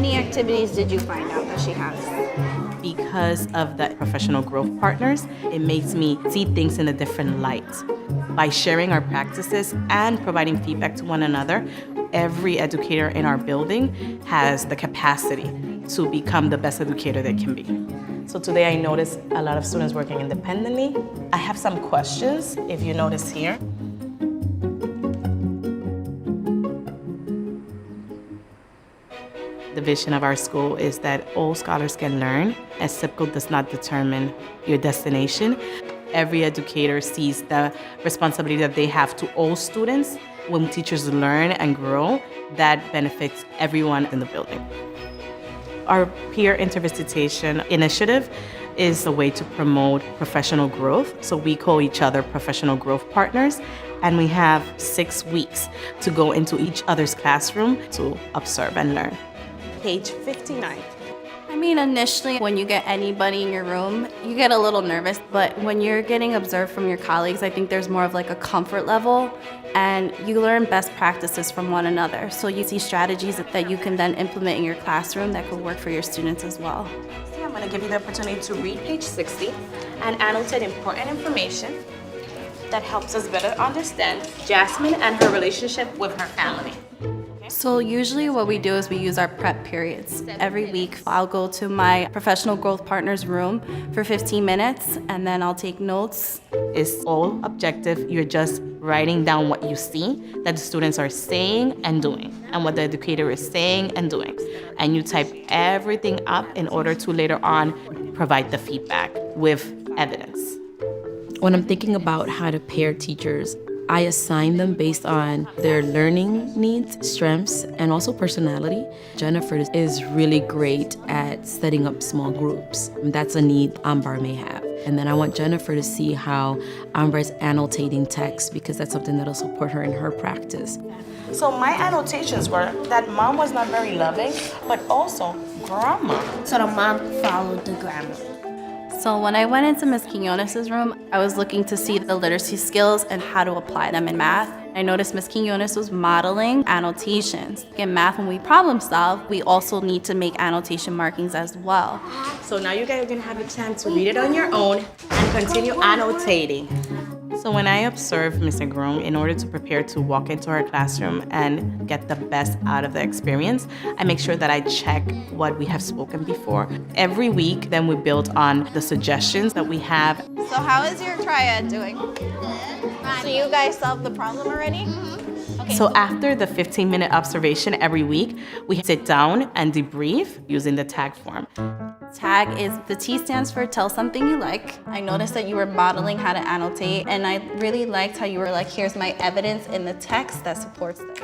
many activities did you find out that she has? Because of the professional growth partners, it makes me see things in a different light. By sharing our practices and providing feedback to one another, every educator in our building has the capacity to become the best educator they can be. So today I noticed a lot of students working independently. I have some questions, if you notice here. The vision of our school is that all scholars can learn, as SIPCO does not determine your destination. Every educator sees the responsibility that they have to all students. When teachers learn and grow, that benefits everyone in the building. Our peer intervisitation initiative is a way to promote professional growth. So we call each other professional growth partners, and we have 6 weeks to go into each other's classroom to observe and learn. Page 59. I mean, initially, when you get anybody in your room, you get a little nervous, but when you're getting observed from your colleagues, I think there's more of like a comfort level, and you learn best practices from one another. So you see strategies that you can then implement in your classroom that could work for your students as well. I'm going to give you the opportunity to read page 60 and annotate important information that helps us better understand Jasmine and her relationship with her family. So usually what we do is we use our prep periods. Every week I'll go to my professional growth partner's room for 15 minutes and then I'll take notes. It's all objective. You're just writing down what you see that the students are saying and doing and what the educator is saying and doing. And you type everything up in order to later on provide the feedback with evidence. When I'm thinking about how to pair teachers, I assign them based on their learning needs, strengths, and also personality. Jennifer is really great at setting up small groups. That's a need Ambar may have. And then I want Jennifer to see how Ambar is annotating text because that's something that'll support her in her practice. So my annotations were that mom was not very loving, but also grandma. So the mom followed the grandma. So when I went into Ms. Quinones' room, I was looking to see the literacy skills and how to apply them in math. I noticed Ms. Quinones was modeling annotations. In math, when we problem solve, we also need to make annotation markings as well. So now you guys are gonna have a chance to read it on your own and continue annotating. So when I observe Ms. Agron, in order to prepare to walk into her classroom and get the best out of the experience, I make sure that I check what we have spoken before. Every week, then we build on the suggestions that we have. So how is your triad doing? So you guys solved the problem already? Okay. So after the 15-minute observation every week, we sit down and debrief using the tag form. TAG is, the T stands for tell something you like. I noticed that you were modeling how to annotate, and I really liked how you were like, here's my evidence in the text that supports this.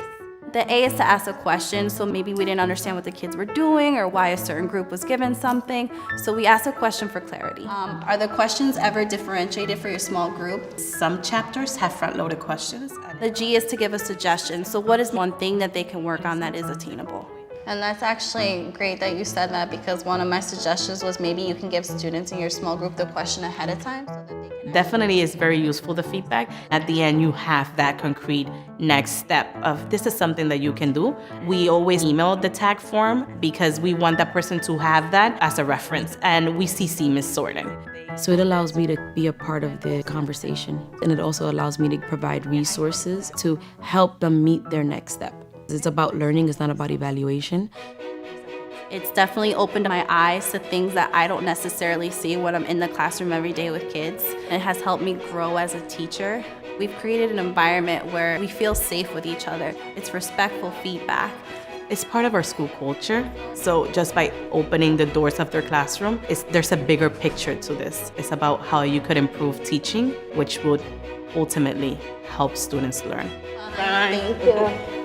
The A is to ask a question, so maybe we didn't understand what the kids were doing or why a certain group was given something, so we asked a question for clarity. Are the questions ever differentiated for your small group? Some chapters have front-loaded questions. The G is to give a suggestion, so what is one thing that they can work on that is attainable? And that's actually great that you said that, because one of my suggestions was maybe you can give students in your small group the question ahead of time so that they can... Definitely is very useful, the feedback. At the end, you have that concrete next step of this is something that you can do. We always email the tag form because we want that person to have that as a reference, and we CC Ms. Sorting. So it allows me to be a part of the conversation, and it also allows me to provide resources to help them meet their next step. It's about learning, it's not about evaluation. It's definitely opened my eyes to things that I don't necessarily see when I'm in the classroom every day with kids. It has helped me grow as a teacher. We've created an environment where we feel safe with each other. It's respectful feedback. It's part of our school culture. So just by opening the doors of their classroom, there's a bigger picture to this. It's about how you could improve teaching, which would ultimately help students learn. Thank you.